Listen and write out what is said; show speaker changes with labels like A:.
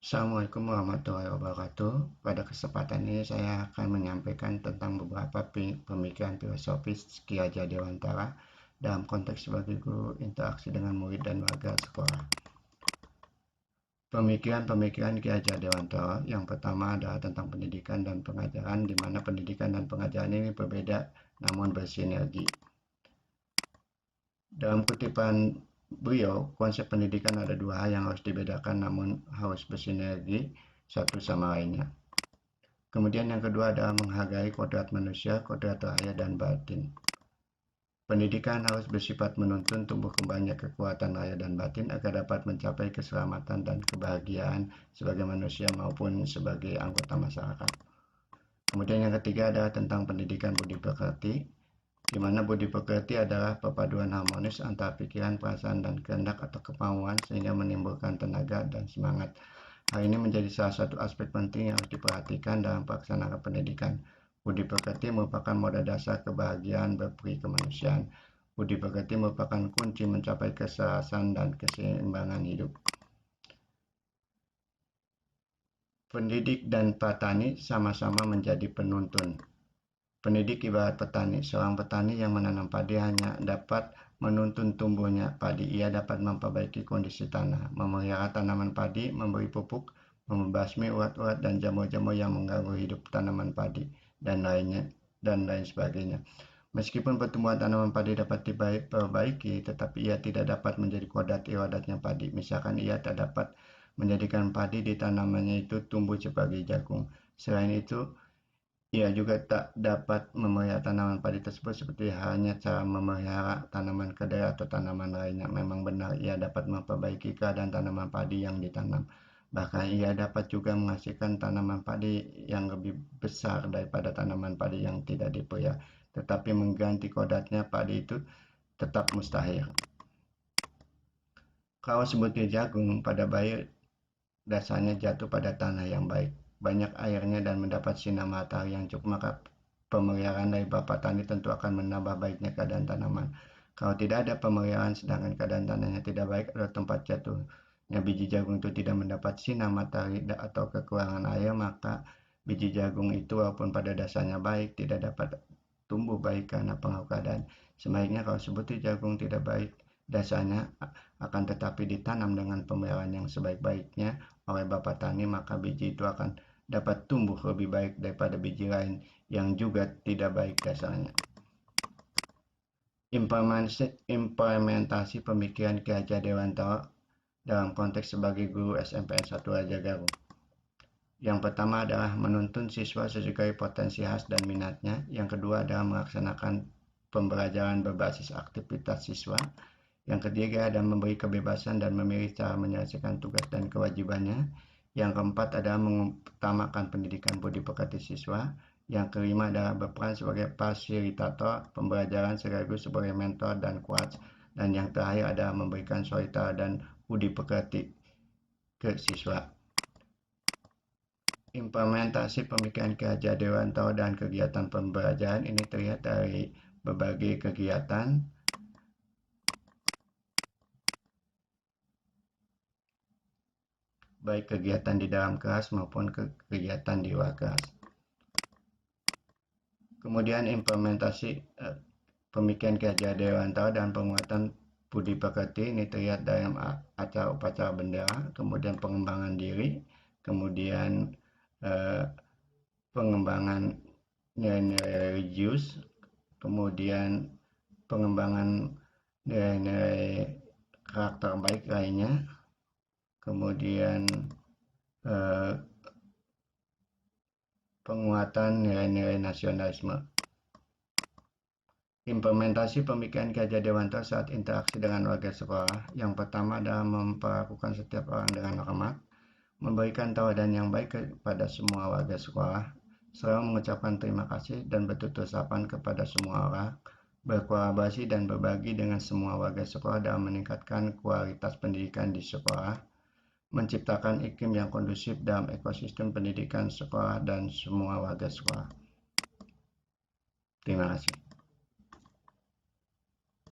A: Assalamualaikum warahmatullahi wabarakatuh. Pada kesempatan ini saya akan menyampaikan tentang beberapa pemikiran filosofis Ki Hajar Dewantara dalam konteks sebagai guru interaksi dengan murid dan warga sekolah. Pemikiran-pemikiran Ki Hajar Dewantara yang pertama adalah tentang pendidikan dan pengajaran, di mana pendidikan dan pengajaran ini berbeda namun bersinergi. Dalam kutipan beliau, konsep pendidikan ada dua hal yang harus dibedakan namun harus bersinergi satu sama lainnya. Kemudian yang kedua adalah menghargai kodrat manusia, kodrat lahir dan batin. Pendidikan harus bersifat menuntun tumbuh kembangnya kekuatan lahir dan batin agar dapat mencapai keselamatan dan kebahagiaan sebagai manusia maupun sebagai anggota masyarakat. Kemudian yang ketiga adalah tentang pendidikan budi pekerti, di mana budi pekerti adalah perpaduan harmonis antara pikiran, perasaan, dan kehendak atau kemauan sehingga menimbulkan tenaga dan semangat. Hal ini menjadi salah satu aspek penting yang harus diperhatikan dalam pelaksanaan pendidikan. Budi pekerti merupakan modal dasar kebahagiaan berperi kemanusiaan. Budi pekerti merupakan kunci mencapai keselasan dan keseimbangan hidup. Pendidik dan petani sama-sama menjadi penuntun. Pendidik ibarat petani. Seorang petani yang menanam padi hanya dapat menuntun tumbuhnya padi. Ia dapat memperbaiki kondisi tanah, memelihara tanaman padi, memberi pupuk, membasmi urat-urat dan jamur-jamur yang mengganggu hidup tanaman padi, dan lain sebagainya. Meskipun pertumbuhan tanaman padi dapat diperbaiki, tetapi ia tidak dapat menjadi kodrat iradatnya padi. Misalkan ia tak dapat menjadikan padi di tanamannya itu tumbuh sebagai jagung. Selain itu, ia juga tak dapat memelihara tanaman padi tersebut seperti halnya cara memelihara tanaman kedelai atau tanaman lainnya. Memang benar ia dapat memperbaiki keadaan tanaman padi yang ditanam. Bahkan ia dapat juga menghasilkan tanaman padi yang lebih besar daripada tanaman padi yang tidak dipelihara. Tetapi mengganti kodratnya padi itu tetap mustahil. Kalau seperti jagung pada bayi dasarnya jatuh pada tanah yang baik, banyak airnya dan mendapat sinar matahari yang cukup, maka pemeliharaan dari Bapak Tani tentu akan menambah baiknya keadaan tanaman. Kalau tidak ada pemeliharaan sedangkan keadaan tanahnya tidak baik atau tempat jatuhnya biji jagung itu tidak mendapat sinar matahari atau kekurangan air, maka biji jagung itu walaupun pada dasarnya baik tidak dapat tumbuh baik karena pengaruh keadaan. Sebaliknya kalau sebutir jagung tidak baik dasarnya, akan tetapi ditanam dengan pemeliharaan yang sebaik-baiknya oleh Bapak Tani, maka biji itu akan dapat tumbuh lebih baik daripada biji lain yang juga tidak baik dasarnya. Implementasi pemikiran Ki Hajar Dewantara dalam konteks sebagai guru SMPN 1 Raja Galuh. Yang pertama adalah menuntun siswa sesuai potensi khas dan minatnya. Yang kedua adalah melaksanakan pembelajaran berbasis aktivitas siswa. Yang ketiga adalah memberi kebebasan dan memilih cara menyelesaikan tugas dan kewajibannya. Yang keempat adalah mengutamakan pendidikan budi pekerti siswa. Yang kelima adalah berperan sebagai fasilitator pembelajaran sekaligus sebagai mentor dan coach. Dan yang terakhir adalah memberikan solidaritas dan budi pekerti ke siswa. Implementasi pemikiran Ki Hajar Dewantara dan kegiatan pembelajaran ini terlihat dari berbagai kegiatan, baik kegiatan di dalam kelas maupun kegiatan di luar kelas. Kemudian implementasi pemikiran Ki Hajar Dewantara dan penguatan budi pekerti ini terlihat dalam acara upacara bendera, kemudian pengembangan diri, kemudian pengembangan nilai-nilai religius, kemudian pengembangan nilai-nilai karakter baik lainnya, kemudian penguatan nilai-nilai nasionalisme. Implementasi pemikiran Ki Hajar Dewantara saat interaksi dengan warga sekolah. Yang pertama adalah memperlakukan setiap orang dengan hormat, memberikan tawadan yang baik kepada semua warga sekolah, selalu mengucapkan terima kasih dan bertutur sapa kepada semua orang, berkolaborasi dan berbagi dengan semua warga sekolah dalam meningkatkan kualitas pendidikan di sekolah, menciptakan iklim yang kondusif dalam ekosistem pendidikan sekolah dan semua warga sekolah. Terima kasih.